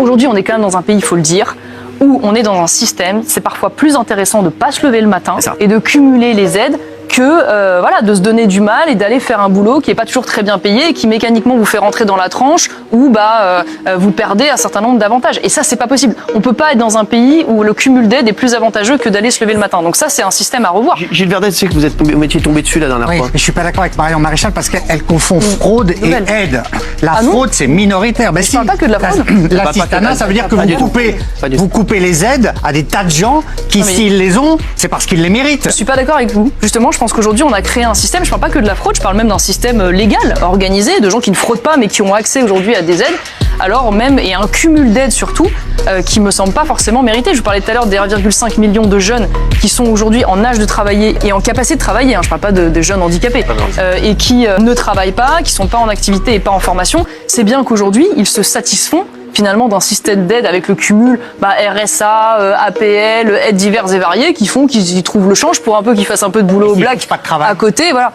aujourd'hui, on est quand même dans un pays, il faut le dire, où on est dans un système, c'est parfois plus intéressant de ne pas se lever le matin et de cumuler les aides que voilà, de se donner du mal et d'aller faire un boulot qui n'est pas toujours très bien payé et qui mécaniquement vous fait rentrer dans la tranche ou vous perdez un certain nombre d'avantages. Et ça, c'est pas possible. On peut pas être dans un pays où le cumul d'aides est plus avantageux que d'aller se lever le matin. Donc ça, c'est un système à revoir. Gilles Verdet, c'est que vous étiez tombé dessus la dernière fois. Mais je suis pas d'accord avec Marion Maréchal parce qu'elle confond fraude et aide. La fraude, c'est minoritaire. Je parle pas que de la fraude. L'assistanat, ça veut dire que vous coupez les aides à des tas de gens qui, s'ils les ont, c'est parce qu'ils les méritent. Je suis pas d'accord avec vous. Justement, je pense qu'aujourd'hui, on a créé un système, je parle pas que de la fraude, je parle même d'un système légal, organisé, de gens qui ne fraudent pas mais qui ont accès aujourd'hui à des aides. Alors même, et un cumul d'aides surtout, qui me semble pas forcément mérité. Je vous parlais tout à l'heure des 1,5 million de jeunes qui sont aujourd'hui en âge de travailler et en capacité de travailler, hein, je parle pas de jeunes handicapés, et qui ne travaillent pas, qui sont pas en activité et pas en formation. C'est bien qu'aujourd'hui, ils se satisfont finalement d'un système d'aide avec le cumul RSA, APL, aides diverses et variées qui font qu'ils y trouvent le change pour un peu qu'ils fassent un peu de boulot au black à côté, voilà.